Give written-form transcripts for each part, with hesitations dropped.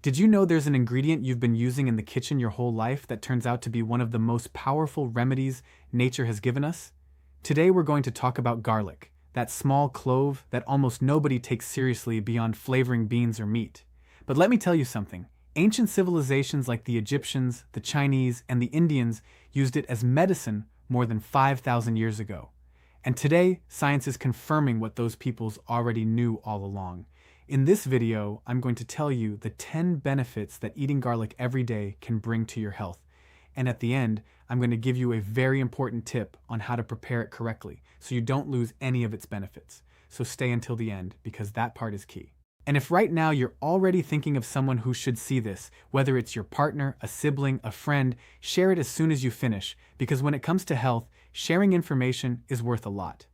Did you know there's an ingredient you've been using in the kitchen your whole life that turns out to be one of the most powerful remedies nature has given us? Today we're going to talk about garlic, that small clove that almost nobody takes seriously beyond flavoring beans or meat. But let me tell you something. Ancient civilizations like the Egyptians, the Chinese, and the Indians used it as medicine more than 5,000 years ago. And today, science is confirming what those peoples already knew all along. In this video, I'm going to tell you the 10 benefits that eating garlic every day can bring to your health. And at the end, I'm going to give you a very important tip on how to prepare it correctly so you don't lose any of its benefits. So stay until the end because that part is key. And if right now you're already thinking of someone who should see this, whether it's your partner, a sibling, a friend, share it as soon as you finish, because when it comes to health, sharing information is worth a lot.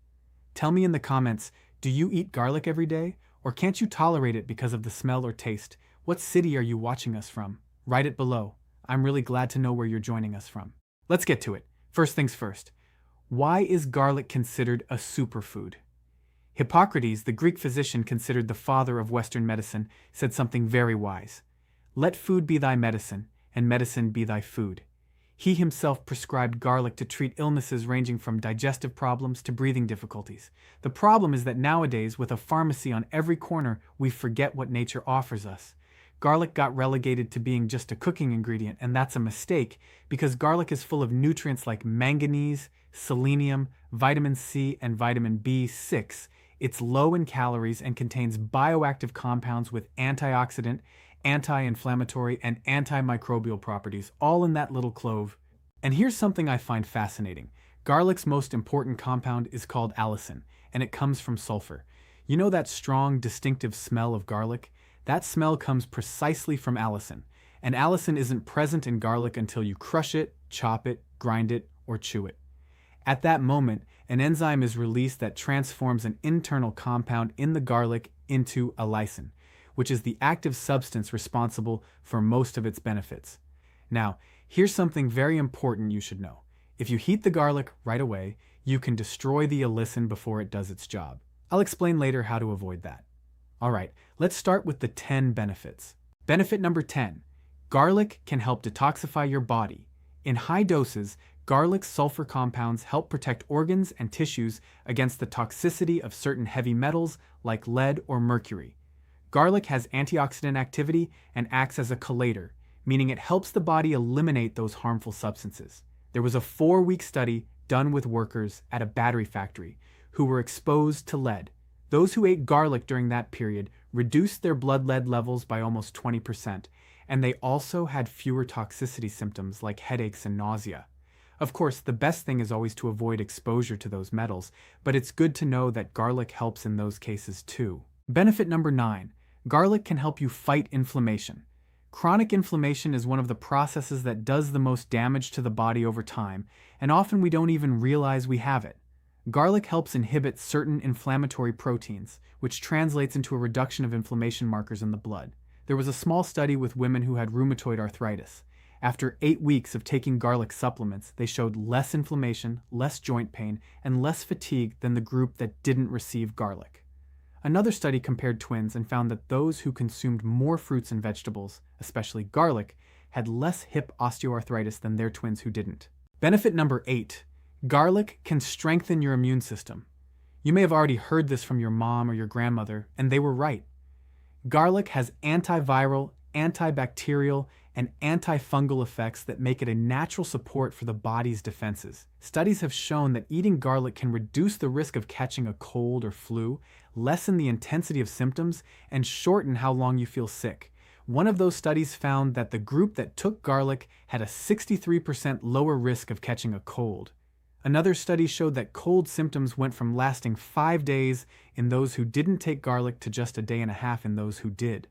Tell me in the comments, do you eat garlic every day? Or can't you tolerate it because of the smell or taste? What city are you watching us from? Write it below. I'm really glad to know where you're joining us from. Let's get to it. First things first. Why is garlic considered a superfood? Hippocrates, the Greek physician considered the father of Western medicine, said something very wise. Let food be thy medicine, and medicine be thy food. He himself prescribed garlic to treat illnesses ranging from digestive problems to breathing difficulties. The problem is that nowadays, with a pharmacy on every corner, we forget what nature offers us. Garlic got relegated to being just a cooking ingredient, and that's a mistake because garlic is full of nutrients like manganese, selenium, vitamin C, and vitamin B6. It's low in calories and contains bioactive compounds with antioxidant, anti-inflammatory, and antimicrobial properties, all in that little clove. And here's something I find fascinating. Garlic's most important compound is called allicin, and it comes from sulfur. You know that strong, distinctive smell of garlic? That smell comes precisely from allicin. And allicin isn't present in garlic until you crush it, chop it, grind it, or chew it. At that moment, an enzyme is released that transforms an internal compound in the garlic into allicin, which is the active substance responsible for most of its benefits. Now, here's something very important you should know. If you heat the garlic right away, you can destroy the allicin before it does its job. I'll explain later how to avoid that. Alright, let's start with the 10 benefits. Benefit number 10. Garlic can help detoxify your body. In high doses, garlic's sulfur compounds help protect organs and tissues against the toxicity of certain heavy metals like lead or mercury. Garlic has antioxidant activity and acts as a chelator, meaning it helps the body eliminate those harmful substances. There was a 4-week study done with workers at a battery factory who were exposed to lead. Those who ate garlic during that period reduced their blood lead levels by almost 20%, and they also had fewer toxicity symptoms like headaches and nausea. Of course, the best thing is always to avoid exposure to those metals, but it's good to know that garlic helps in those cases too. Benefit number 9. Garlic can help you fight inflammation. Chronic inflammation is one of the processes that does the most damage to the body over time, and often we don't even realize we have it. Garlic helps inhibit certain inflammatory proteins, which translates into a reduction of inflammation markers in the blood. There was a small study with women who had rheumatoid arthritis. After 8 weeks of taking garlic supplements, they showed less inflammation, less joint pain, and less fatigue than the group that didn't receive garlic. Another study compared twins and found that those who consumed more fruits and vegetables, especially garlic, had less hip osteoarthritis than their twins who didn't. Benefit number 8. Garlic can strengthen your immune system. You may have already heard this from your mom or your grandmother, and they were right. Garlic has antiviral, antibacterial, and antifungal effects that make it a natural support for the body's defenses. Studies have shown that eating garlic can reduce the risk of catching a cold or flu, lessen the intensity of symptoms, and shorten how long you feel sick. One of those studies found that the group that took garlic had a 63% lower risk of catching a cold. Another study showed that cold symptoms went from lasting 5 days in those who didn't take garlic to just a day and a half in those who did.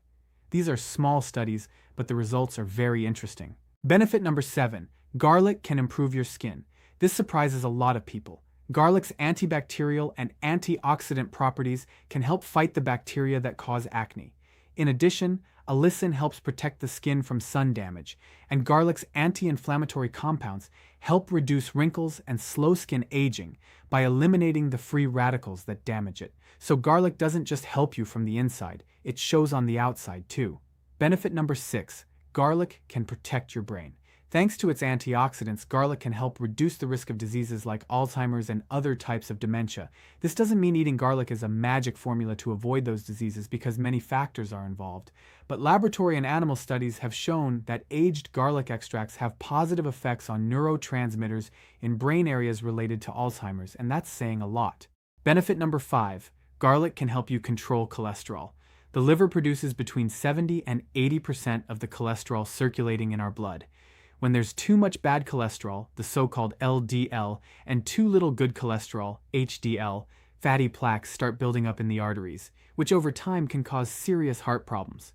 These are small studies, but the results are very interesting. Benefit number 7. Garlic can improve your skin. This surprises a lot of people. Garlic's antibacterial and antioxidant properties can help fight the bacteria that cause acne. In addition, allicin helps protect the skin from sun damage, and garlic's anti-inflammatory compounds help reduce wrinkles and slow skin aging by eliminating the free radicals that damage it. So garlic doesn't just help you from the inside, it shows on the outside too. Benefit number 6. Garlic can protect your brain. Thanks to its antioxidants, garlic can help reduce the risk of diseases like Alzheimer's and other types of dementia. This doesn't mean eating garlic is a magic formula to avoid those diseases because many factors are involved. But laboratory and animal studies have shown that aged garlic extracts have positive effects on neurotransmitters in brain areas related to Alzheimer's, and that's saying a lot. Benefit number 5. Garlic can help you control cholesterol. The liver produces between 70 and 80% of the cholesterol circulating in our blood. When there's too much bad cholesterol, the so-called LDL, and too little good cholesterol, HDL, fatty plaques start building up in the arteries, which over time can cause serious heart problems.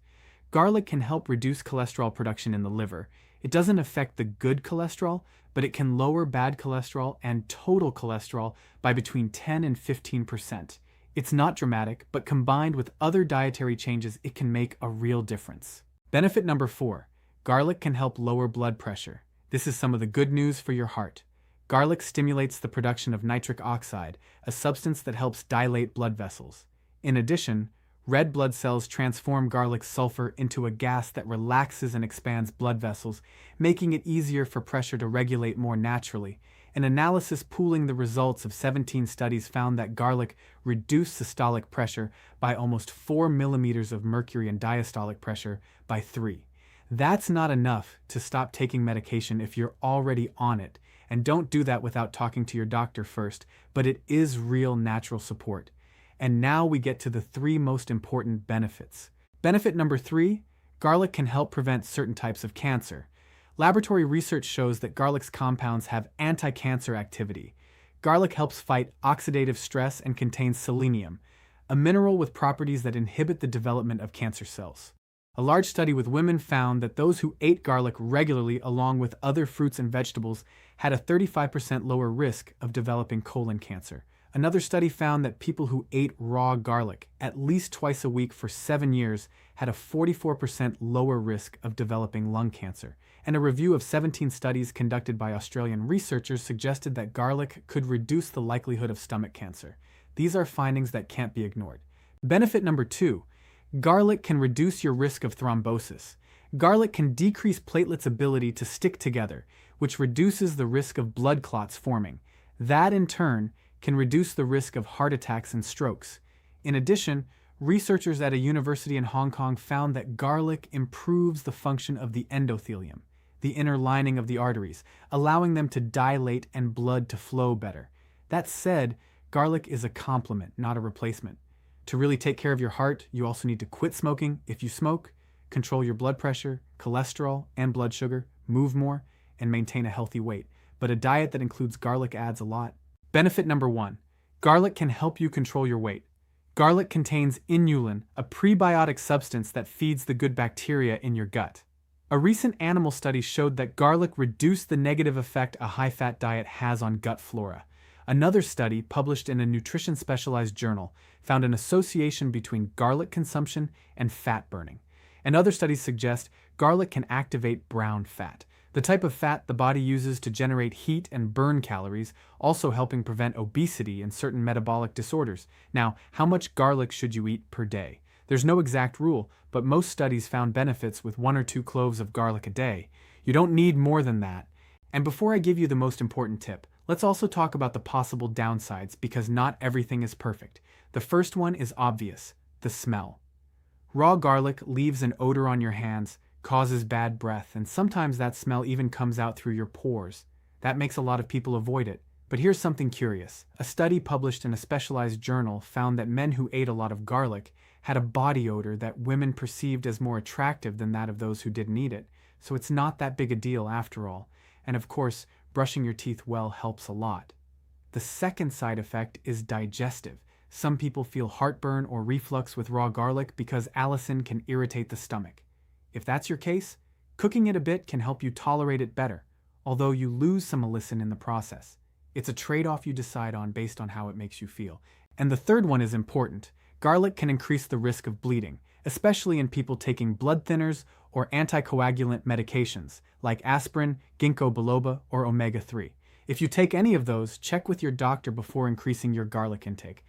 Garlic can help reduce cholesterol production in the liver. It doesn't affect the good cholesterol, but it can lower bad cholesterol and total cholesterol by between 10 and 15%. It's not dramatic, but combined with other dietary changes, it can make a real difference. Benefit number 4. Garlic can help lower blood pressure. This is some of the good news for your heart. Garlic stimulates the production of nitric oxide, a substance that helps dilate blood vessels. In addition, red blood cells transform garlic sulfur into a gas that relaxes and expands blood vessels, making it easier for pressure to regulate more naturally. An analysis pooling the results of 17 studies found that garlic reduced systolic pressure by almost 4 millimeters of mercury and diastolic pressure by 3. That's not enough to stop taking medication if you're already on it, and don't do that without talking to your doctor first, but it is real natural support. And now we get to the 3 most important benefits. Benefit number 3, garlic can help prevent certain types of cancer. Laboratory research shows that garlic's compounds have anti-cancer activity. Garlic helps fight oxidative stress and contains selenium, a mineral with properties that inhibit the development of cancer cells. A large study with women found that those who ate garlic regularly along with other fruits and vegetables had a 35% lower risk of developing colon cancer. Another study found that people who ate raw garlic at least twice a week for 7 years had a 44% lower risk of developing lung cancer. And a review of 17 studies conducted by Australian researchers suggested that garlic could reduce the likelihood of stomach cancer. These are findings that can't be ignored. Benefit number 2. Garlic can reduce your risk of thrombosis. Garlic can decrease platelets' ability to stick together, which reduces the risk of blood clots forming. That, in turn, can reduce the risk of heart attacks and strokes. In addition, researchers at a university in Hong Kong found that garlic improves the function of the endothelium, the inner lining of the arteries, allowing them to dilate and blood to flow better. That said, garlic is a complement, not a replacement. To really take care of your heart, you also need to quit smoking if you smoke, control your blood pressure, cholesterol, and blood sugar, move more, and maintain a healthy weight. But a diet that includes garlic adds a lot. Benefit number 1. Garlic can help you control your weight. Garlic contains inulin, a prebiotic substance that feeds the good bacteria in your gut. A recent animal study showed that garlic reduced the negative effect a high-fat diet has on gut flora. Another study, published in a nutrition-specialized journal, found an association between garlic consumption and fat burning. And other studies suggest garlic can activate brown fat, the type of fat the body uses to generate heat and burn calories, also helping prevent obesity and certain metabolic disorders. Now, how much garlic should you eat per day? There's no exact rule, but most studies found benefits with 1 or 2 cloves of garlic a day. You don't need more than that. And before I give you the most important tip, let's also talk about the possible downsides because not everything is perfect. The first one is obvious: the smell. Raw garlic leaves an odor on your hands, causes bad breath, and sometimes that smell even comes out through your pores. That makes a lot of people avoid it. But here's something curious. A study published in a specialized journal found that men who ate a lot of garlic had a body odor that women perceived as more attractive than that of those who didn't eat it. So it's not that big a deal after all. And of course, brushing your teeth well helps a lot. The second side effect is digestive. Some people feel heartburn or reflux with raw garlic because allicin can irritate the stomach. If that's your case, cooking it a bit can help you tolerate it better, although you lose some allicin in the process. It's a trade-off you decide on based on how it makes you feel. And the third one is important. Garlic can increase the risk of bleeding, especially in people taking blood thinners or anticoagulant medications like aspirin, ginkgo biloba, or omega-3. If you take any of those, check with your doctor before increasing your garlic intake.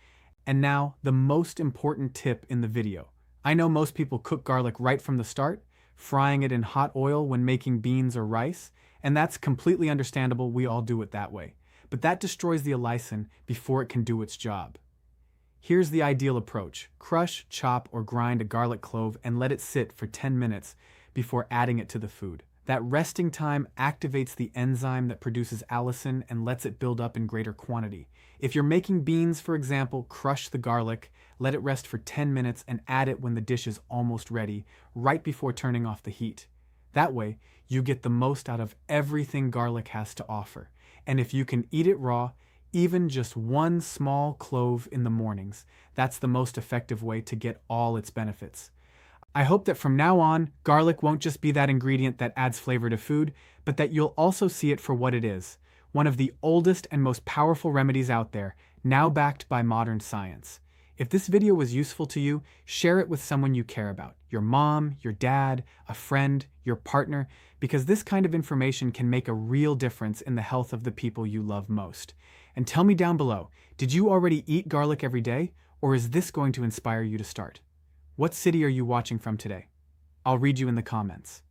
And now, the most important tip in the video. I know most people cook garlic right from the start, frying it in hot oil when making beans or rice, and that's completely understandable, we all do it that way. But that destroys the allicin before it can do its job. Here's the ideal approach. Crush, chop, or grind a garlic clove and let it sit for 10 minutes before adding it to the food. That resting time activates the enzyme that produces allicin and lets it build up in greater quantity. If you're making beans, for example, crush the garlic, let it rest for 10 minutes and add it when the dish is almost ready, right before turning off the heat. That way, you get the most out of everything garlic has to offer. And if you can eat it raw, even just one small clove in the mornings, that's the most effective way to get all its benefits. I hope that from now on, garlic won't just be that ingredient that adds flavor to food, but that you'll also see it for what it is, one of the oldest and most powerful remedies out there, now backed by modern science. If this video was useful to you, share it with someone you care about, your mom, your dad, a friend, your partner, because this kind of information can make a real difference in the health of the people you love most. And tell me down below, did you already eat garlic every day, or is this going to inspire you to start? What city are you watching from today? I'll read you in the comments.